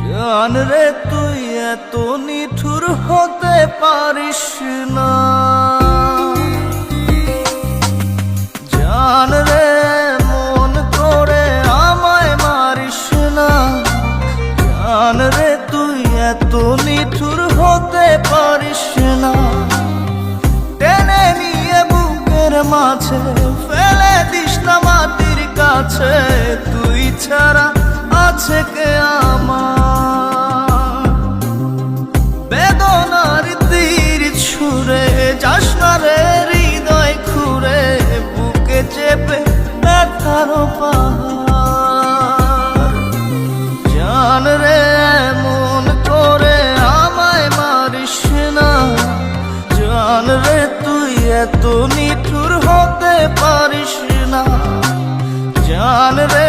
জান রে তুই এত নিঠুর হতে পারিস না, জান রে মন করে আমায় মারিস না, জান রে তুই এত নিঠুর হতে পারিস না। টেনে নিয়ে বুকের মাঝে ফেলে দিস না মাটির কাছে, তুই ছাড়া আছে কে আমার। বেদনার তীর ছুঁড়ে যাস না রে হৃদয় খুঁড়ে, বুকে চেপে ব্যথার পাহাড়। জান রে মন করে আমায় মারিস না, জান রে তুই এত নিঠুর হতে পারিস না, জান রে